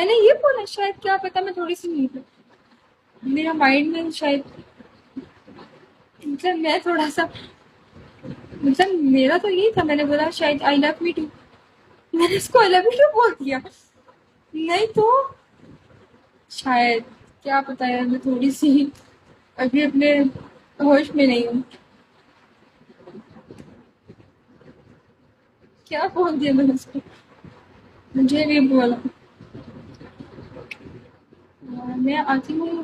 मैंने ये बोला शायद, क्या पता मैं थोड़ी सी नहीं, मेरा माइंड में शायद, मतलब मैं थोड़ा सा, मतलब मेरा तो यही था, मैंने बोला शायद आई लव मी टू, मैंने उसको आई लव यू टू बोल दिया। नहीं तो शायद, क्या पता यार, मैं थोड़ी सी अभी अपने होश में नहीं हूँ। क्या बोल दिया मैंने उसको, मुझे भी बोला। मैं आती हूँ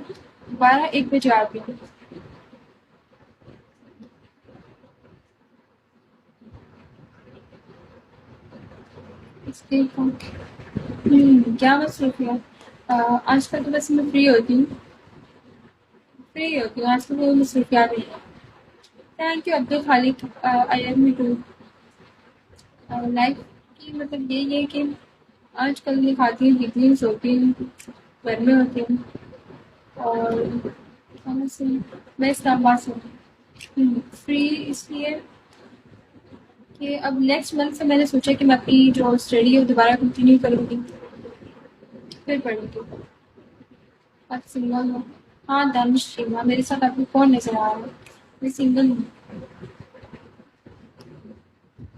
12-1 बजे आती हूँ। क्या मसरूफ है? आजकल तो बस मैं फ्री होती हूँ, फ्री होती हूँ आजकल, कोई मसरूफियात नहीं है। Thank you Abdul Khaliq. I am me too. Life की मतलब यही है कि आजकल मैं खाती हूँ, पीती हूँ, सोती हूँ, घर में होती हूँ, और कहाँ से, मैं इस्लामाबाद से हूँ। फ्री इसलिए कि अब नेक्स्ट मंथ से मैंने सोचा कि मैं अपनी जो स्टडी है वो दोबारा कंटिन्यू करूँगी, फिर पढ़ूँगी। आप सिंगल हो? हाँ दानिश चीमा, मेरे साथ आपको कौन नजर आ रहा है? मैं सिंगल हूँ।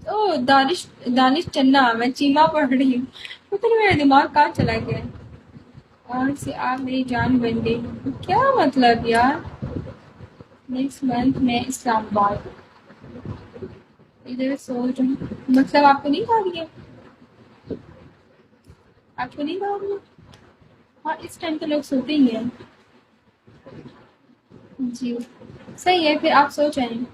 ओ दानिश, दानिश चन्ना, मैं चीमा पढ़ रही हूँ। पता नहीं मेरा दिमाग कहाँ चला गया है। आज से आप मेरी जान बन गई, क्या मतलब यार? नेक्स्ट मंथ में इस्लामाबाद, इधर सोच रही हूँ। मतलब आपको नहीं खा रही है? आपको नहीं खा रही है? हाँ इस टाइम तो लोग सोते ही हैं। जी सही है, फिर आप सो जाएं।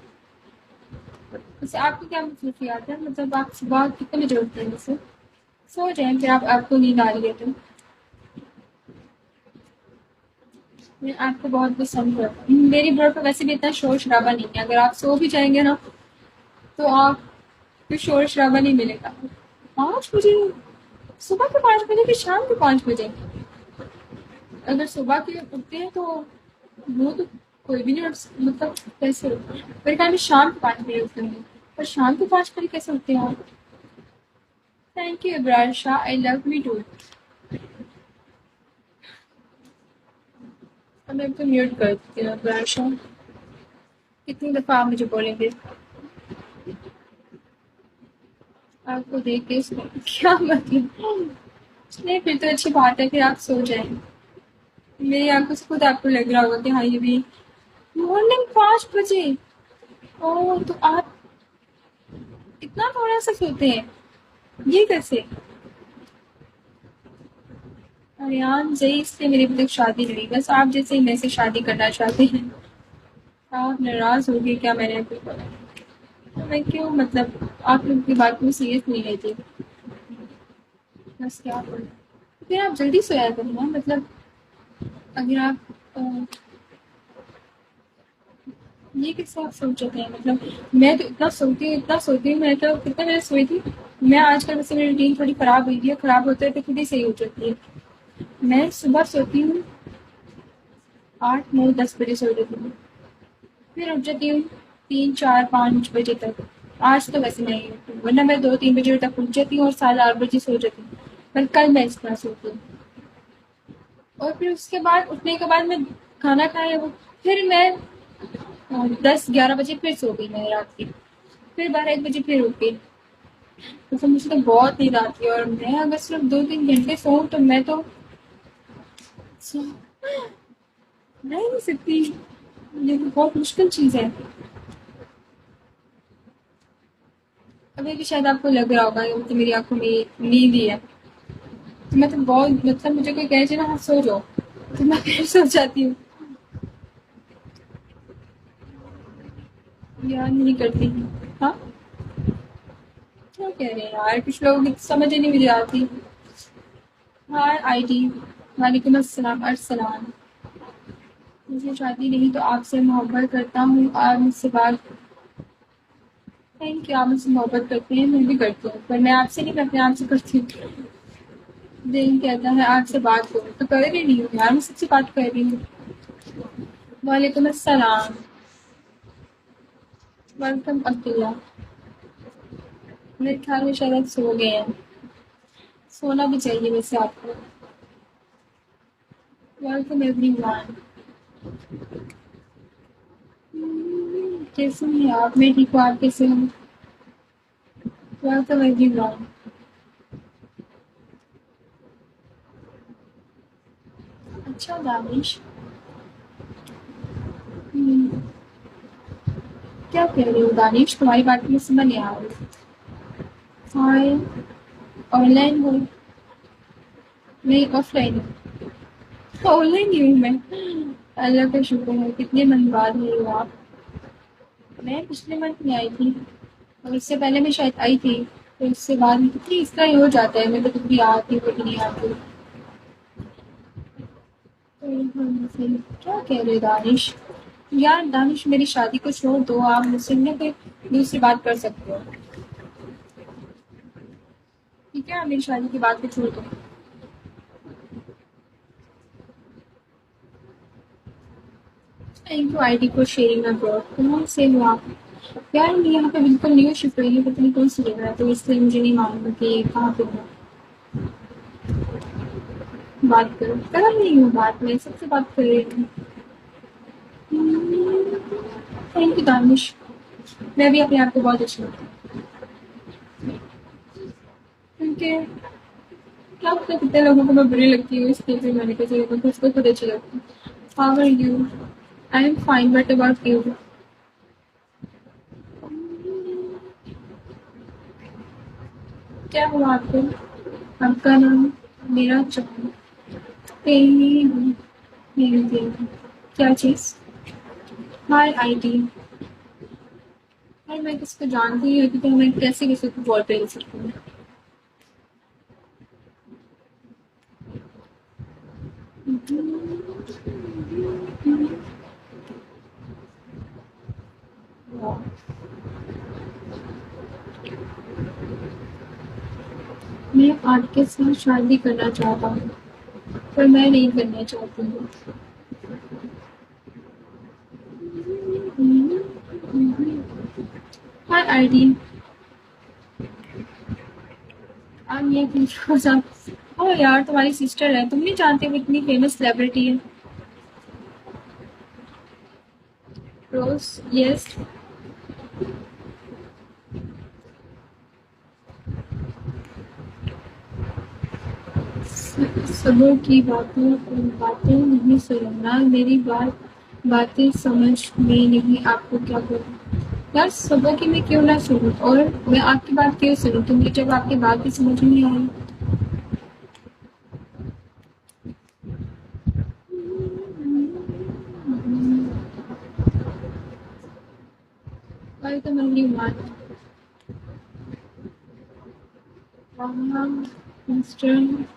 वैसे आपकी क्या मसरूफियात है, मतलब आप सुबह कितने बजे उठते हैं वैसे? सो जाएं फिर, आप, आपको नींद आ रही है तो। मैं आपको बहुत पसंद करती हूँ। मेरी ब्लड पर वैसे भी इतना शोर शराबा नहीं है, अगर आप सो भी जाएंगे ना तो आप, फिर शोर शराबा नहीं मिलेगा। 5 बजे? सुबह के 5 बजे फिर शाम के 5 बजे? अगर सुबह के उठते हैं तो वो तो कोई भी नहीं उठ, मतलब कैसे उठते हैं? मेरे ख्याल में शाम के 5 बजे उठते होंगे, पर शाम के 5 बजे कैसे उठते हैं आप? Thank you Ibrar Shah, I love me too. अब मैं तो म्यूट कर देती हूँ इब्रार शाह। कितनी दफा आप मुझे बोलेंगे? आपको देख के इसमें क्या मतलब? नहीं फिर तो अच्छी बात है, फिर आप सो जाएं। मेरी आंखों से खुद आपको लग रहा होगा कि हाँ ये भी मॉर्निंग 5 बजे। ओह तो आप इतना थोड़ा सा सोते हैं, ये कैसे? अरियान सही, इसलिए मेरी अभी तक शादी नहीं हुई, बस आप जैसे ही मेरे से शादी करना चाहते हैं। आप नाराज हो गए क्या मैंने आपको बोला? तो मैं क्यों, मतलब आप लोग की बात को सीरियस नहीं लेती, बस क्या बोलूं। फिर आप जल्दी सोया करो ना, मतलब अगर आप ये कैसे आप सोच रहे हैं, मतलब मैं तो इतना सोती हूँ, इतना सोती हूँ, मैं तो कितना मैंने सोई थी। मैं आजकल वैसे मेरी रूटीन थोड़ी खराब हुई है, खराब होते होते खुद ही सही हो जाती है। मैं सुबह सोती हूँ 8-9-10 बजे सो जाती हूँ, फिर उठ जाती हूँ 3-4-5 बजे तक। आज तो वैसे नहीं उठी, वरना मैं 2-3 बजे तक उठ जाती हूँ और 7-8 बजे सो जाती हूँ, पर कल मैं इस तरह सोती हूँ। और फिर उसके बाद उठने के बाद मैं खाना खाया वो, फिर मैं 10-11 बजे फिर सो गई मैं रात की, फिर 12-1 बजे फिर उठ गई। तो मुझे तो बहुत नींद आती है, और मैं अगर सिर्फ 2-3 घंटे सोऊं तो मैं तो रह नहीं सकती। ये तो बहुत मुश्किल चीज़ है। अभी भी शायद आपको लग रहा होगा कि मतलब मेरी आंखों में नींद ही है, तो मैं तो बहुत, मतलब मुझे कोई कहे ना हाँ सो जाओ, तो मैं फिर सो जाती हूँ। यार नहीं करती। हाँ क्या कह रहे हैं यार, कुछ लोगों की समझ ही नहीं मुझे आती। हाँ आईटी, वालेकुम अस्सलाम, अर्सलान। मुझे शादी नहीं तो आपसे मोहब्बत करता हूँ, आप मुझसे बात, थैंक यू, आप मुझसे मोहब्बत करते हैं, मैं भी करती हूँ, पर मैं आपसे नहीं, मैं अपने आप से करती हूँ। दिल कहता है आपसे बात करूँ तो कर ही नहीं हूँ यार, मैं सबसे बात कर रही हूँ। वालेकुम अस्सलाम, वेलकम अब्दुल्ला। मेरे ख्याल में शायद आप सो गए हैं, सोना भी चाहिए वैसे आपको। Welcome everyone. कैसे हैं आप? मैं ठीक हूँ, आप कैसे हो? Welcome everyone. अच्छा दानिश, हम्म, क्या कह रहे हो दानिश? तुम्हारी बात में समझ नहीं आ रही। हाय। ऑनलाइन हो? नहीं, ऑफलाइन हो? ऑनलाइन ही हूँ मैं। अल्लाह का शुक्र है। कितने मन बाद हुए हो आप? मैं पिछले मंथ में आई थी, और उससे पहले मैं शायद आई थी। तो उससे बाद में कितनी इस तरह ही हो जाता है, मैं तो कभी आती हूँ कभी नहीं आती। तो हाँ, सही। क्या कह रहे हो दानिश? यार दानिश, मेरी शादी को छोड़ दो, आप मुझसे ना कोई दूसरी बात कर सकते हो। ठीक है, आप मेरी शादी की बात को छोड़ दो। Thank you ID for sharing my blog. कहाँ से हो आप? यार मैं यहाँ पे बिल्कुल न्यू शिफ्ट हुई हूँ, पता नहीं कौन सी जगह है, तो इसलिए मुझे नहीं मालूम कि ये कहाँ पे है। बात करो। कर रही हूँ बात, मैं सबसे बात कर रही हूँ। Thank you Danish. मैं भी अपने आप को बहुत अच्छी लगती हूँ। क्योंकि क्या पता कितने लोगों को मैं बुरी लगती हूँ, इसलिए फिर मैंने कहा चलो मैं खुद को खुद अच्छी लगती हूँ। How are you? I am fine, but about you? क्या हुआ आपको? आपका नाम? मेरा चांद। तेरी मेरी देवी। क्या चीज? हाय आईडी। यार मैं किसको जानती ही होती तो मैं कैसे किसी को वॉल पे ले सकती हूँ? मैं आपके साथ शादी करना चाहता हूँ, पर मैं नहीं करना चाहती हूँ। हाय आईडी। आप ये पूछो सा। ओ यार, तुम्हारी सिस्टर है, तुम नहीं जानते वो इतनी फेमस सेलिब्रिटी है। रोज? यस। सबों की बातें नहीं सुनना, मेरी बातें समझ में नहीं, आपको क्या करूँ? यार सबों की मैं क्यों ना सुनूं, और मैं आपकी बात क्यों सुनूं, क्योंकि जब आपकी बात भी समझ में नहीं आई। और तो मैं नहीं मान। वहाँ इंस्टेंट।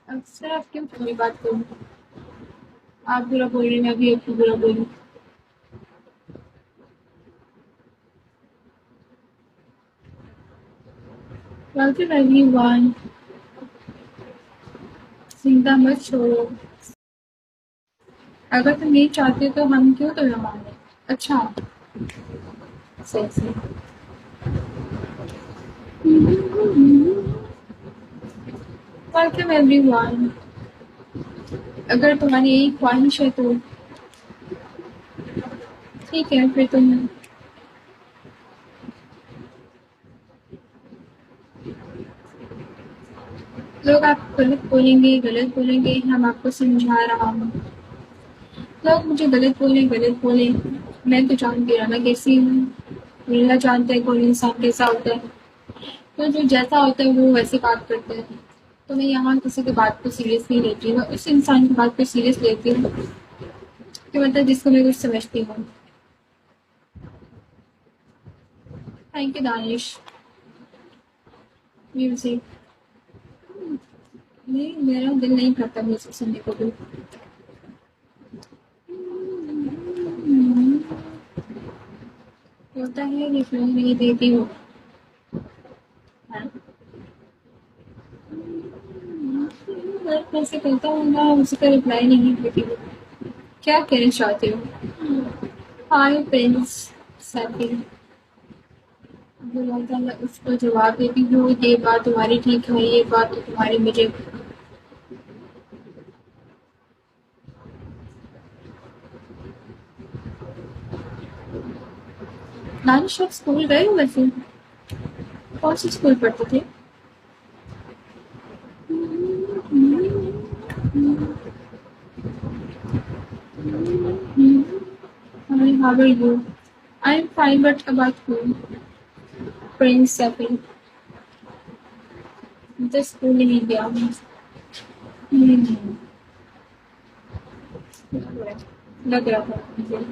अक्सर आप क्यों पूरी बात करूँ? आप बुरा बोल रहे हैं, मैं भी आपको बुरा बोलूँ? गलती लगी वन। चिंता मत छोड़ो। अगर तुम नहीं चाहते तो हम क्यों तुम्हें माने? अच्छा। सही सही। Welcome everyone. अगर तुम्हारी यही ख्वाहिश है तो ठीक है, फिर तुम। लोग आप गलत बोलेंगे, हम आपको समझा रहा हूँ। लोग मुझे गलत बोले। मैं तो जानती हूँ मैं कैसी हूँ। मेरा जानता है कौन इंसान कैसा होता है। तो जो जैसा होता है वो वैसे बात करता है। तो मैं यहाँ किसी की बात को सीरियस नहीं लेती हूँ, मैं उस इंसान की बात को सीरियस लेती हूँ कि मतलब जिसको मैं कुछ समझती हूँ। Thank you Danish. म्यूजिक? नहीं, मेरा दिल नहीं करता म्यूजिक सुनने को भी। होता है, रिप्लाई नहीं देती हूँ। हाँ। मैं कैसे करता हूँ ना, उसका रिप्लाई नहीं देती हूँ। क्या कहना चाहते हो? Hi Prince. सैफी। बोला मैं उसको जवाब देती हूँ, ये बात तुम्हारी ठीक है, ये बात तो तुम्हारी मुझे। दानिश आप स्कूल गए हो वैसे? कौन सी स्कूल पढ़ते थे? Hi, how are you? I'm fine, but about you? Prince Sefin. The school in India. Hmm. लग रहा था मुझे।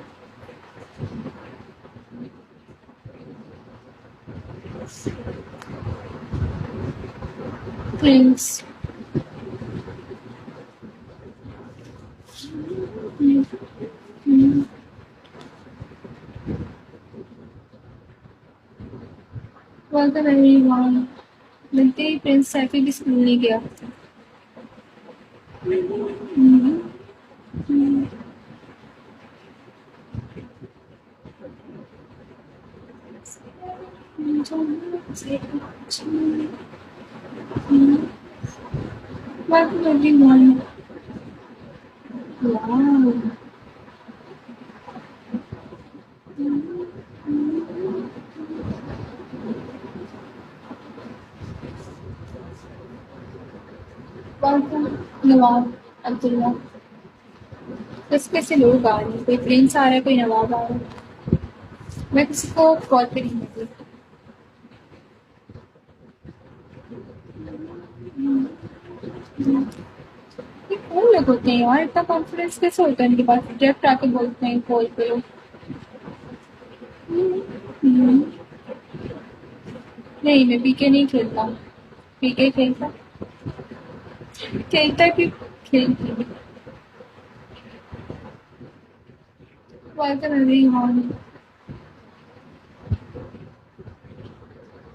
Thanks. Welcome everyone. मिलते ही प्रिंस सैफी भी स्कूल नहीं गया। Welcome everyone. Wow. Welcome नवाब अब्दुल्ला। बस कैसे लोग आ रहे हैं, कोई प्रिंस आ रहा है, कोई नवाब आ रहा है। मैं किसी को कॉल पे नहीं मिली। ये कौन लोग होते हैं यार, इतना कॉन्फिडेंस कैसे होता है इनके पास, डायरेक्ट आके बोलते हैं कॉल पे लोग। हम्म, नहीं मैं पीके नहीं खेलता। पीके खेलता खेलता भी खेलती। Welcome everyone.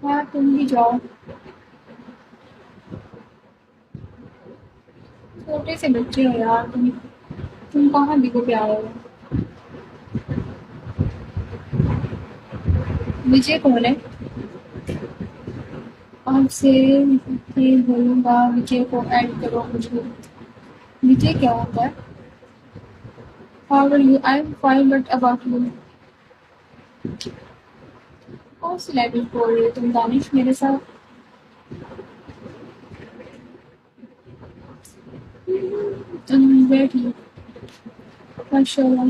हाँ तुम भी जाओ। छोटे से बच्चे हो यार तुम कहाँ बिगो पे आए हो? विजय कौन है? आपसे ये बोलूँगा विजय को ऐड करो मुझे। विजय क्या होता है? How are you? I am fine but about you? कौन सी लैंग्वेज बोल रही हो तुम दानिश मेरे साथ? बैठी माशाल्लाह।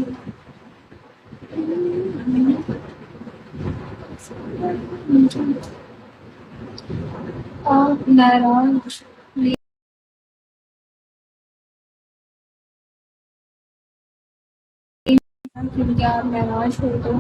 आप नाराज क्योंकि आप नाराज हो तो